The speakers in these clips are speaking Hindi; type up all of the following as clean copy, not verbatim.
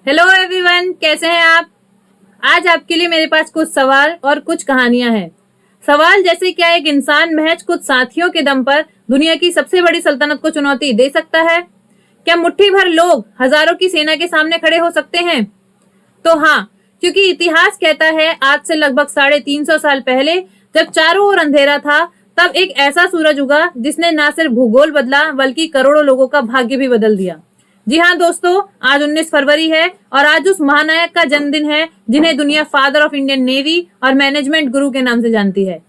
हेलो एवरीवन, कैसे हैं आप। आज आपके लिए मेरे पास कुछ सवाल और कुछ कहानियां हैं। सवाल जैसे क्या एक इंसान महज कुछ साथियों के दम पर दुनिया की सबसे बड़ी सल्तनत को चुनौती दे सकता है? क्या मुट्ठी भर लोग हजारों की सेना के सामने खड़े हो सकते हैं? तो हाँ, क्योंकि इतिहास कहता है आज से लगभग 350 साल पहले जब चारों ओर अंधेरा था, तब एक ऐसा सूरज उगा जिसने न सिर्फ भूगोल बदला बल्कि करोड़ों लोगों का भाग्य भी बदल दिया। जी हाँ दोस्तों, आज 19 फरवरी है और आज उस महानायक का जन्मदिन है जिन्हें दुनिया फादर ऑफ इंडियन नेवी और मैनेजमेंट गुरु के नाम से जानती है।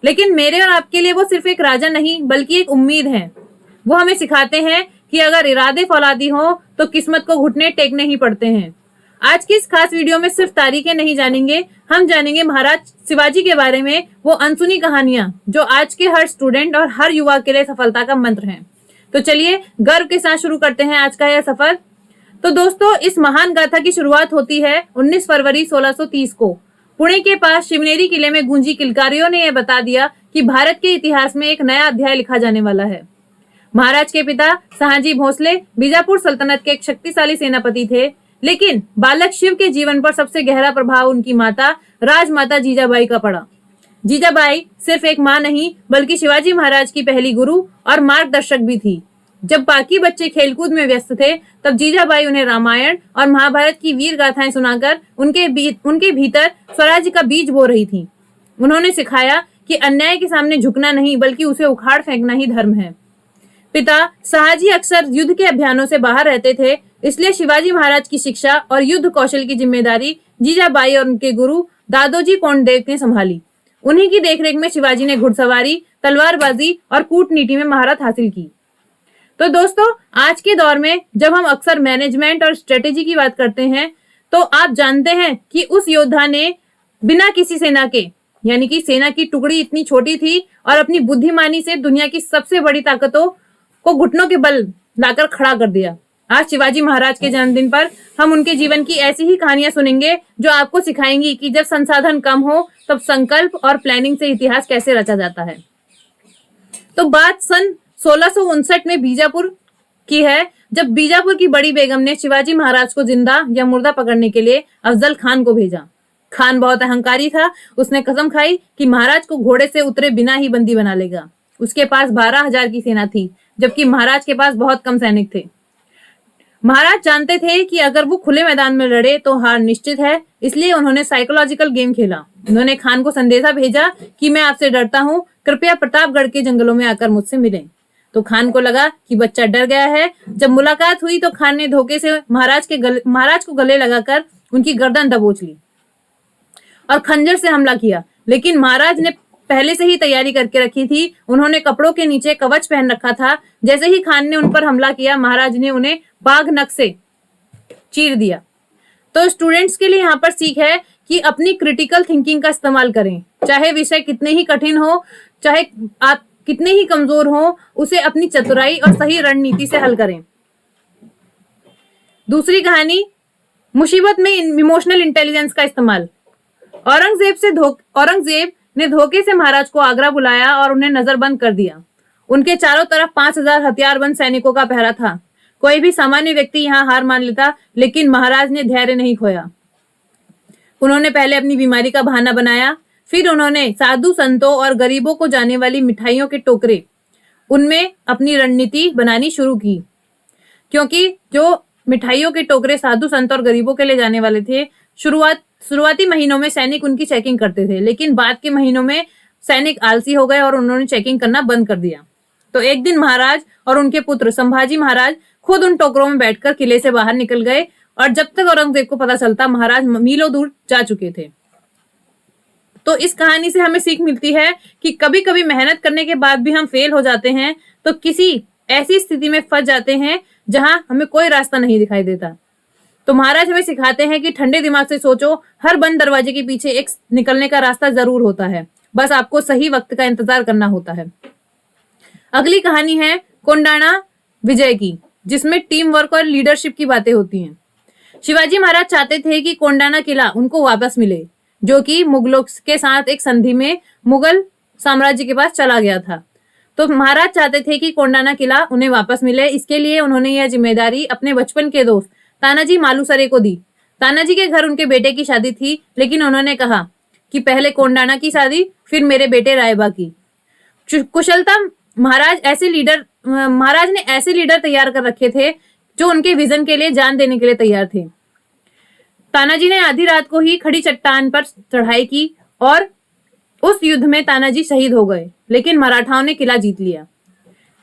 लेकिन मेरे और आपके लिए वो सिर्फ एक राजा नहीं बल्कि एक उम्मीद है। वो हमें सिखाते हैं कि अगर इरादे फौलादी हो तो किस्मत को घुटने टेकने ही पड़ते हैं। आज की इस खास वीडियो में सिर्फ तारीखें नहीं जानेंगे, हम जानेंगे महाराज शिवाजी के बारे में, वो अनसुनी कहानियां जो आज के हर स्टूडेंट और हर युवा के लिए सफलता का मंत्र हैं। तो चलिए गर्व के साथ शुरू करते हैं आज का यह सफर। तो दोस्तों, इस महान गाथा की शुरुआत होती है 19 फरवरी 1630 को। पुणे के पास शिवनेरी किले में गूंजी किलकारियों ने यह बता दिया कि भारत के इतिहास में एक नया अध्याय लिखा जाने वाला है। महाराज के पिता शाहजी भोसले बीजापुर सल्तनत के एक शक्तिशाली सेनापति थे, लेकिन बालक शिव के जीवन पर सबसे गहरा प्रभाव उनकी माता राजमाता जीजाबाई का पड़ा। जीजाबाई सिर्फ एक मां नहीं बल्कि शिवाजी महाराज की पहली गुरु और मार्गदर्शक भी थी। जब बाकी बच्चे खेलकूद में व्यस्त थे, तब जीजाबाई उन्हें रामायण और महाभारत की वीर गाथाएं सुनाकर उनके भीतर स्वराज्य का बीज बो रही थी। उन्होंने सिखाया कि अन्याय के सामने झुकना नहीं बल्कि उसे उखाड़ फेंकना ही धर्म है। पिता शाहजी अक्सर युद्ध के अभियानों से बाहर रहते थे, इसलिए शिवाजी महाराज की शिक्षा और युद्ध कौशल की जिम्मेदारी जीजाबाई और उनके गुरु दादोजी कोंडदेव ने संभाली। उन्हीं की देखरेख में शिवाजी ने घुड़सवारी, तलवारबाजी और कूटनीति में महारत हासिल की। तो दोस्तों, आज के दौर में जब हम अक्सर मैनेजमेंट और स्ट्रेटेजी की बात करते हैं, तो आप जानते हैं कि उस योद्धा ने बिना किसी सेना के, यानी कि सेना की टुकड़ी इतनी छोटी थी और अपनी बुद्धिमानी से दुनिया की सबसे बड़ी ताकतों को घुटनों के बल लाकर खड़ा कर दिया। आज शिवाजी महाराज के जन्मदिन पर हम उनके जीवन की ऐसी ही कहानियां सुनेंगे जो आपको सिखाएंगी कि जब संसाधन कम हो तब संकल्प और प्लानिंग से इतिहास कैसे रचा जाता है। तो बात सन 1659 में बीजापुर की है, जब बीजापुर की बड़ी बेगम ने शिवाजी महाराज को जिंदा या मुर्दा पकड़ने के लिए अफजल खान को भेजा। खान बहुत अहंकारी था। उसने कसम खाई कि महाराज को घोड़े से उतरे बिना ही बंदी बना लेगा। उसके पास 12,000 की सेना थी, जबकि महाराज के पास बहुत कम सैनिक थे। महाराज जानते थे कि अगर वो खुले मैदान में लड़े तो हार निश्चित है, इसलिए उन्होंने साइकोलॉजिकल गेम खेला। उन्होंने खान को संदेशा भेजा कि मैं आपसे डरता हूँ, कृपया प्रतापगढ़ के जंगलों में आकर मुझसे मिलें। तो खान को लगा कि बच्चा डर गया है। जब मुलाकात हुई तो खान ने धोखे से महाराज को गले लगाकर उनकी गर्दन दबोच ली और खंजर से हमला किया। लेकिन महाराज ने पहले से ही तैयारी करके रखी थी। उन्होंने कपड़ों के नीचे कवच पहन रखा था। जैसे ही खान ने उन पर हमला किया, महाराज ने उन्हें बाघ नख से चीर दिया। तो स्टूडेंट्स के लिए यहाँ पर सीख है कि अपनी क्रिटिकल थिंकिंग का इस्तेमाल करें। चाहे विषय कितने ही कठिन हो, चाहे आप कितने ही कमजोर हो, उसे अपनी चतुराई और सही रणनीति से हल करें। दूसरी कहानी, मुसीबत में इमोशनल इंटेलिजेंस का इस्तेमाल। औरंगजेब ने धोखे से महाराज को आगरा बुलाया और उन्हें नजरबंद कर दिया। उनके चारों तरफ 5,000 हथियारबंद सैनिकों का पहरा था। कोई भी सामान्य व्यक्ति यहाँ हार मान लेता, लेकिन महाराज ने धैर्य नहीं खोया। उन्होंने पहले अपनी बीमारी का बहाना बनाया, फिर उन्होंने साधु संतों और गरीबों को जाने वाली मिठाइयों के टोकरे, उनमें अपनी रणनीति बनानी शुरू की। क्योंकि जो मिठाइयों के टोकरे साधु संत और गरीबों के लिए जाने वाले थे, शुरुआती महीनों में सैनिक उनकी चेकिंग करते थे, लेकिन बाद के महीनों में सैनिक आलसी हो गए और उन्होंने चेकिंग करना बंद कर दिया। तो एक दिन महाराज और उनके पुत्र संभाजी महाराज खुद उन टोकरों में बैठकर किले से बाहर निकल गए और जब तक औरंगजेब को पता चलता, महाराज मीलों दूर जा चुके थे। तो इस कहानी से हमें सीख मिलती है कि कभी कभी मेहनत करने के बाद भी हम फेल हो जाते हैं, तो किसी ऐसी स्थिति में फंस जाते हैं जहां हमें कोई रास्ता नहीं दिखाई देता। तो महाराज हमें सिखाते हैं कि ठंडे दिमाग से सोचो, हर बंद दरवाजे के पीछे एक निकलने का रास्ता जरूर होता है, बस आपको सही वक्त का इंतजार करना होता है। अगली कहानी है कोंडाना विजय की, जिसमें टीम वर्क और लीडरशिप की बातें होती हैं। शिवाजी महाराज चाहते थे कि कोंडाना किला उनको वापस मिले, जो कि मुगलों के साथ एक संधि में मुगल साम्राज्य के पास चला गया था। तो महाराज चाहते थे कि कोंडाना किला उन्हें वापस मिले। इसके लिए उन्होंने यह जिम्मेदारी अपने बचपन के दोस्त तानाजी मालुसरे को दी। तानाजी के घर उनके बेटे की शादी थी, लेकिन उन्होंने कहा कि पहले कोंडाना की शादी, फिर मेरे बेटे रायबा की। कुशलता महाराज ने ऐसे लीडर तैयार कर रखे थे जो उनके विजन के लिए जान देने के लिए तैयार थे। तानाजी ने आधी रात को ही खड़ी चट्टान पर चढ़ाई की और उस युद्ध में तानाजी शहीद हो गए, लेकिन मराठाओं ने किला जीत लिया।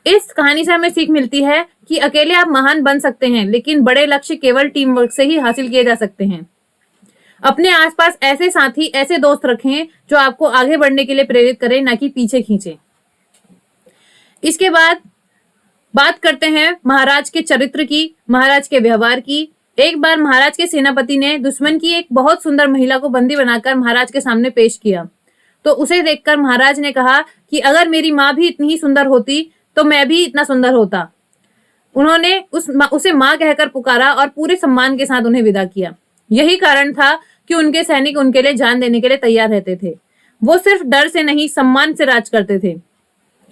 इस कहानी से हमें सीख मिलती है कि अकेले आप महान बन सकते हैं, लेकिन बड़े लक्ष्य केवल टीम वर्क से ही हासिल किए जा सकते हैं। अपने आसपास ऐसे साथी, ऐसे दोस्त रखें जो आपको आगे बढ़ने के लिए प्रेरित करें, ना कि पीछे खींचे। इसके बाद बात करते हैं महाराज के चरित्र की, महाराज के व्यवहार की। एक बार महाराज के सेनापति ने दुश्मन की एक बहुत सुंदर महिला को बंदी बनाकर महाराज के सामने पेश किया, तो उसे देखकर महाराज ने कहा कि अगर मेरी माँ भी इतनी ही सुंदर होती तो मैं भी इतना सुंदर होता। उन्होंने उसे माँ कहकर पुकारा और पूरे सम्मान के साथ उन्हें विदा किया। यही कारण था कि उनके सैनिक उनके लिए जान देने के लिए तैयार रहते थे। वो सिर्फ डर से नहीं, सम्मान से राज करते थे।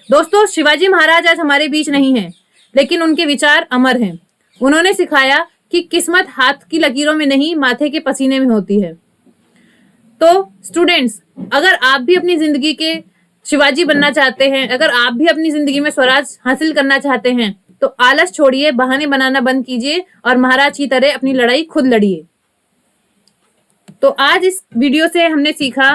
दोस्तों, शिवाजी महाराज आज हमारे बीच नहीं हैं, लेकिन उनके विचार अमर हैं। उन्होंने सिखाया कि किस्मत हाथ की लकीरों में नहीं, माथे के पसीने में होती है। तो स्टूडेंट्स, अगर आप भी अपनी जिंदगी के शिवाजी बनना चाहते हैं, अगर आप भी अपनी जिंदगी में स्वराज हासिल करना चाहते हैं, तो आलस छोड़िए, बहाने बनाना बंद कीजिए और महाराज की तरह अपनी लड़ाई खुद लड़िए। तो आज इस वीडियो से हमने सीखा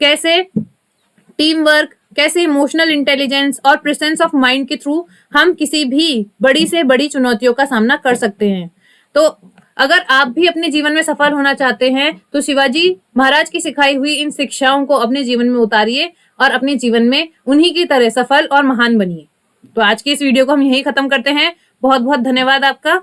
कैसे टीम वर्क, कैसे इमोशनल इंटेलिजेंस और प्रेजेंस ऑफ माइंड के थ्रू हम किसी भी बड़ी से बड़ी चुनौतियों का सामना कर सकते हैं। तो अगर आप भी अपने जीवन में सफल होना चाहते हैं, तो शिवाजी महाराज की सिखाई हुई इन शिक्षाओं को अपने जीवन में उतारिए और अपने जीवन में उन्हीं की तरह सफल और महान बनिए। तो आज की इस वीडियो को हम यहीं खत्म करते हैं। बहुत बहुत धन्यवाद आपका।